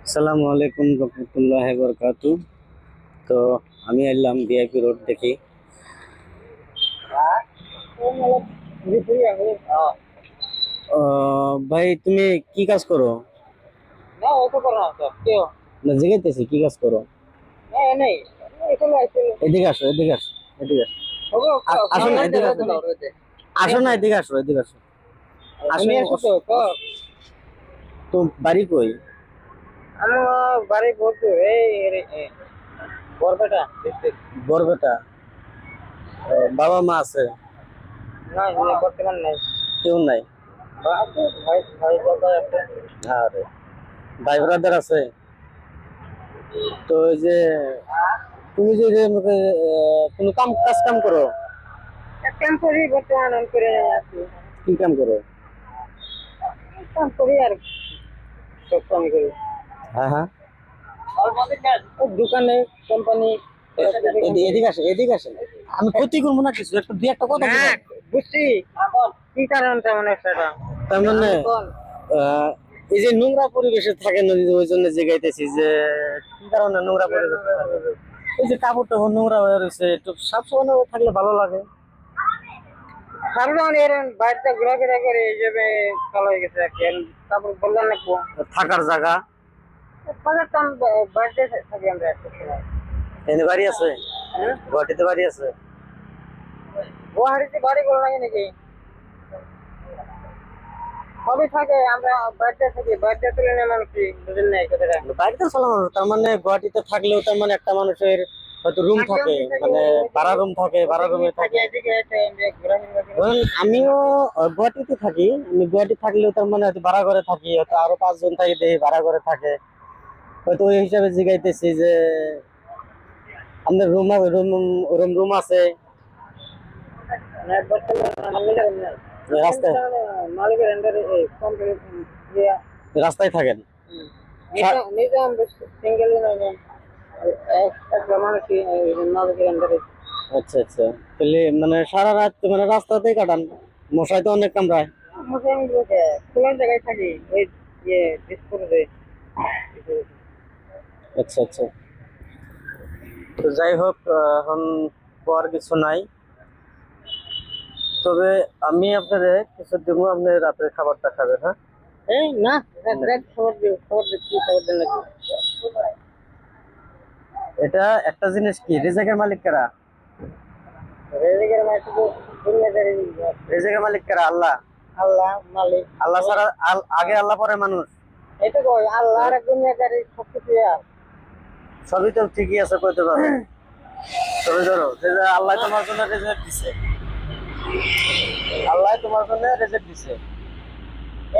আসসালামু আলাইকুম রহমতুল্লাহ বরকাতু। তো আমি এলাম ভিআইপি রোড দেখি। ভাই তুমি কি কাজ করো? না জিজ্ঞাসা কি কাজ করো? এদিকে আসো, এদিকে আসো, এদিকে আসো। আসো না, এদিকে আসো। আসো না, এদিকে আসো, এদিকে আসো। আসো। তো বাড়ি কই? আমার বাড়ি বলতো এই বরপেটা ডিস্ট্রিক্ট। বরবেটা। বাবা মা আছে? না বর্তমান নাই। কেউ নাই? আছে ভাই ভাই দাদা আছে। আরে ভাই ব্রাদার আছে? তো ওই যে তুমি যে আমাকে, কোনো কাম করো? এক কাম করি বর্তমান অন করে আছি। কি কাম করো? কাম করি আর সব কাম করি। হ্যাঁ হ্যাঁ, ওই দোকানে কোম্পানি। এদিকে আসে, এদিকে আসে। আমি ক্ষতি করবো না কিছু, একটু দুই একটা কথা না বলো। বুঝছি কি কারণ তেমন একটা তার মানে এই যে নোংরা পরিবেশে থাকে না, ওই জন্য জিগাইতেছি যে কি কারণে নোংরা পরিবেশ থাকে? এই যে কাপড় টাপড় নোংরা হয়ে রয়েছে, একটু সাফ সাফাই থাকলে ভালো লাগে। সারদান এর বাড়িতে ঘোরাফেরা করে এই যাবে ভালো হয়ে গেছে আর কি। তারপর বললাম না থাকার জায়গা বাড়িতে থাকি আমরা একটা সময়। এনে বাড়ি আছে? হ্যাঁ গুয়াহাটিতে বাড়ি আছে? গুয়াহাটিতে বাড়ি করে লাগে নাকি সবই থাকে। আমরা বাড়িতে থাকি, বাড়িতে তুলে নেই মানুষ বুঝেন না এই কথাটা। বাড়িতে চলা মানুষ, তার মানে গুয়াহাটিতে থাকলেও তার মানে একটা মানুষের হয়তো রুম থাকে, মানে ভাড়া রুম থাকে, ভাড়া রুমে থাকে। এদিকে এসে আমরা ঘোরাফেরা করি। ধরুন আমিও গুয়াহাটিতে থাকি, আমি গুয়াহাটি থাকলেও তার মানে হয়তো ভাড়া ঘরে থাকি, হয়তো আরো 5 জন থাকি দেখি ভাড়া ঘরে থাকে। হয়তো ওই হিসাবে জিগাইতেছি যে আমাদের রুম রুম রুম রুম আছে মানে বর্তমানে মালিকের রাস্তায়? মালিকের আন্ডারে কোম্পানি রাস্তায় থাকেন? নিজে নিজে আমরা সিঙ্গেল নয় একটা মানুষ মালিকের আন্ডারে। আচ্ছা আচ্ছা, তাহলে মানে সারা রাত মানে রাস্তাতেই কাটান? মশাই তো অনেক কামড়ায়। মোটামুটি খোলা জায়গায় থাকি ওই ডিসপুরে। আচ্ছা আচ্ছা, তো যাই হোক, এখন পর কিছু নাই। তবে আমি আপনারে কিছু দিব, আপনি রাতের খাবারটা খাবেন, হ্যাঁ? এই না রাত খবর দিও, খবর দিচ্ছি, খবর দেন নাকি এটা একটা জিনিস, কি রেজেকের মালিক কারা? রেজিকের মাঝে তো দুনিয়াদারি রেজেকের মালিক কারা? আল্লাহ। আল্লাহ মালিক। আল্লাহ ছাড়া আগে আল্লাহ পরে মানুষ। এটা কই আল্লাহ আর দুনিয়াদারি সব কিছু সবই তো ঠিকই আছে কইতে পারো। তবে ধরো যে আল্লাহ তোমার জন্য রেজেক্ট দিছে, আল্লাহ তোমার জন্য রেজেক্ট দিছে,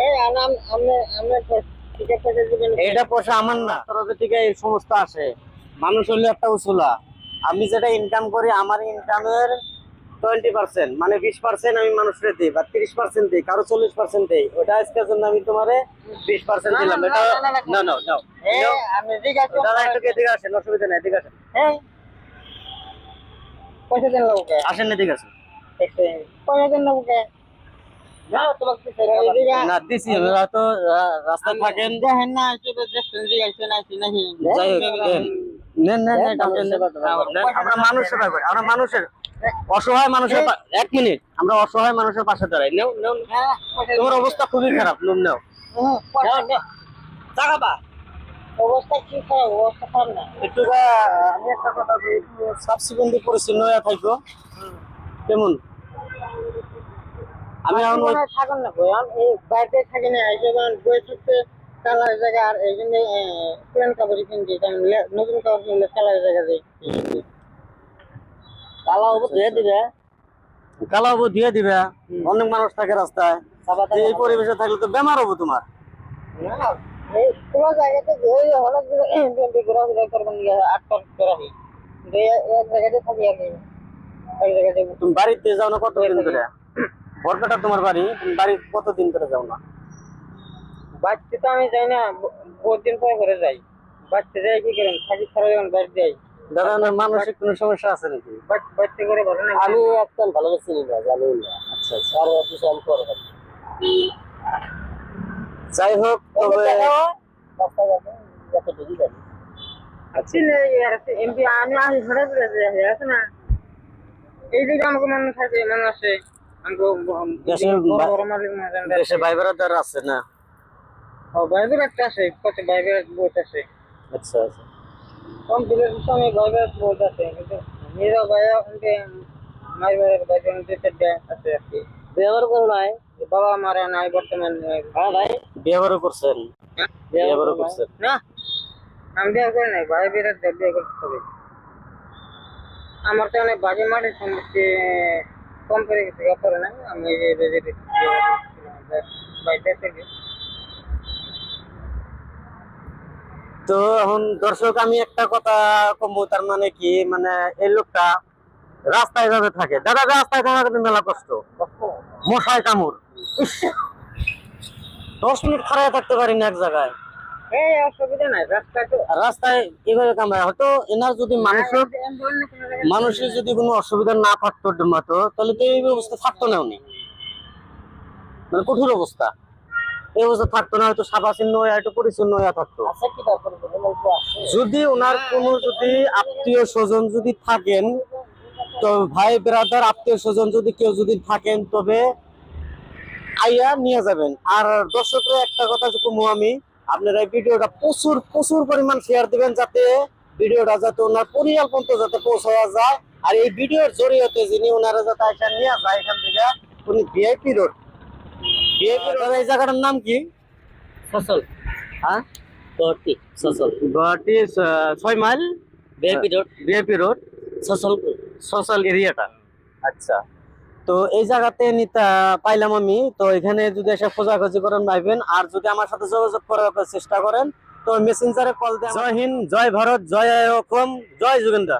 এই আনাম আমনে আমনে ঠিক আছে দিবেন। এইটা পয়সা আমার না, তরফ থেকে এই সমস্ত আসে। মানুষ হলে একটা উসুলা। আমি যেটা ইনকাম করি, আমার ইনকামের 20%, মানে 20% আমি মানুষকে দিই, বা 30% দিই, কারো 40% দিই। ওটা আজকের জন্য আমি তোমারে 20% দিলাম। এটা না না না, এই আমি ঠিক আছে দাদা একটু এদিকে আসেন, অসুবিধা নেই, এদিকে আসেন। এই পয়সা দেন লোকে আসেন, এদিকে আসেন। পয়সা দেন লোকে না তোমাকে কিছু না দিছি, হয়তো রাস্তায় থাকেন। দেখেন না চলে দেখছেন যে আইছে না আইছে নাকি যাই হোক, নেন নেন নেন, আমরা মানুষ সেবা করি, আমরা মানুষের অসহায় মানুষের 1 মিনিট, আমরা অসহায় মানুষের পাশে দাঁড়াই। নেও নেও, তোমার অবস্থা খুবই খারাপ, লোন নেও। টাকা অবস্থা কি খারাপ, অবস্থা খারাপ না একটু আমি একটা কথা বলি, একটু সাবসিডেন্ট পরিচ্ছন্ন হয়ে থাকবো কেমন? আমি এখন থাকেন না বই এই বাড়িতে থাকি না, এই যেমন বই থাকতে কালার জায়গা আর এই জন্য প্লেন কাপড় কিনছি, কারণ নতুন কাপড় কিনলে কালার জায়গা দেয় কালা হবো ধুয়ে দিবে। কালাবো দিয়ে দিবে, অনেক মানুষ থাকে রাস্তায়, এই পরিবেশে থাকলে তো বেমার হবো তোমার। না এই পুরো জায়গাতে ওই হঠাৎ ঘোরাফেরা করবেন আটটা করাহি এক জায়গাতে থাকি আর কি, এক জায়গাতে। তুমি বাড়িতে যাও না কতদিন ধরে? বরপেটা তোমার বাড়ি, তুমি বাড়ি কতদিন ধরে যাও না? বাড়তে তো আমি যাই না, বহুত দিন পরে ঘরে যাই। বাড়তে যাই কি করেন, থাকি সারা যখন বাড়তে যাই। দাদা মানসিক কোনো সমস্যা আছে নাকি? বাড়তে করে ভালো না, আমি একদম ভালো চিনি না, জানি না। আচ্ছা আচ্ছা, আর কিছু আমি করে যাই হোক, তবে যাতে ঢুকি যাবে চিনে এমপি আমি আসি ঘরে ঘুরে আছে না এই দিকে আমাকে মানুষ আছে মানুষ আছে দেশে দেশে ভাই ব্রাদার আছে না? বাইবেল একটা আছে কত বাইবেল বই আছে আচ্ছা আচ্ছা। কম দিলের সময় বাইবেল বই আছে কিন্তু মেয়েরা ভাইয়া উনকে মায়ের বাইবেল দিতে আছে আর কি ব্যবহার করো নাই বাবা মারা নাই বর্তমানে হ্যাঁ ভাই বিয়ে করছেন? বিয়ে করছেন না আমি বিয়ে করি নাই ভাই বিরাট বিয়ে করতে হবে আমার তো অনেক বাজে মাঠে সম্পত্তি কম করে গেছে করে নাই আমি তো এখন দর্শক আমি একটা কথা কমবো, তার মানে কি, মানে এই লোকটা রাস্তায় ভাবে থাকে। দাদা রাস্তায় থাকা কিন্তু মেলা কষ্ট, মশায় কামড়। ইস, 10 মিনিট খাড়ায় থাকতে পারি না এক জায়গায়। এই অসুবিধা নাই রাস্তায় তো রাস্তায় এভাবে কামড়ায়। হয়তো এনার যদি মানুষের যদি কোনো অসুবিধা না থাকতো মাতো, তাহলে তো এই অবস্থা থাকতো না। উনি মানে কঠোর অবস্থা, এই অবস্থা থাকতো না। হয়তো সাবাসীন্য হয়ে একটু পরিচ্ছন্ন হয়ে থাকতো। যদি ওনার কোনো যদি আত্মীয় স্বজন যদি থাকেন, তো ভাই ব্রাদার আত্মীয় স্বজন যদি কেউ যদি থাকেন, তবে আইয়া নিয়ে যাবেন। আর দর্শকরা একটা কথা কমু আমি, আপনারা এই ভিডিওটা প্রচুর প্রচুর পরিমাণ শেয়ার দিবেন, যাতে ভিডিওটা যাতে ওনার পরিবার পর্যন্ত যাতে পৌঁছায়া যায়। আর এই ভিডিওর জরিয়তে যিনি ওনারা যাতে এখানে নিয়ে যায়, এখান থেকে উনি ভিআইপি রোড, ভিআইপি রোড। এই জায়গাটার নাম কি? ফসল হ্যাঁ, গুয়াহাটি ফসল Guwahati 6 mile VIP road VIP road ফসল সোশ্যাল এরিয়াটা। আচ্ছা, তো এই জায়গাতে নিতে পাইলাম আমি। তো এখানে যদি এসে খোঁজাখুঁজি করেন পাইবেন। আর যদি আমার সাথে যোগাযোগ করার চেষ্টা করেন, তো মেসেঞ্জারে কল দেন। জয় হিন্দ, জয় ভারত, জয় অসম, জয় যুগেন্দ্র।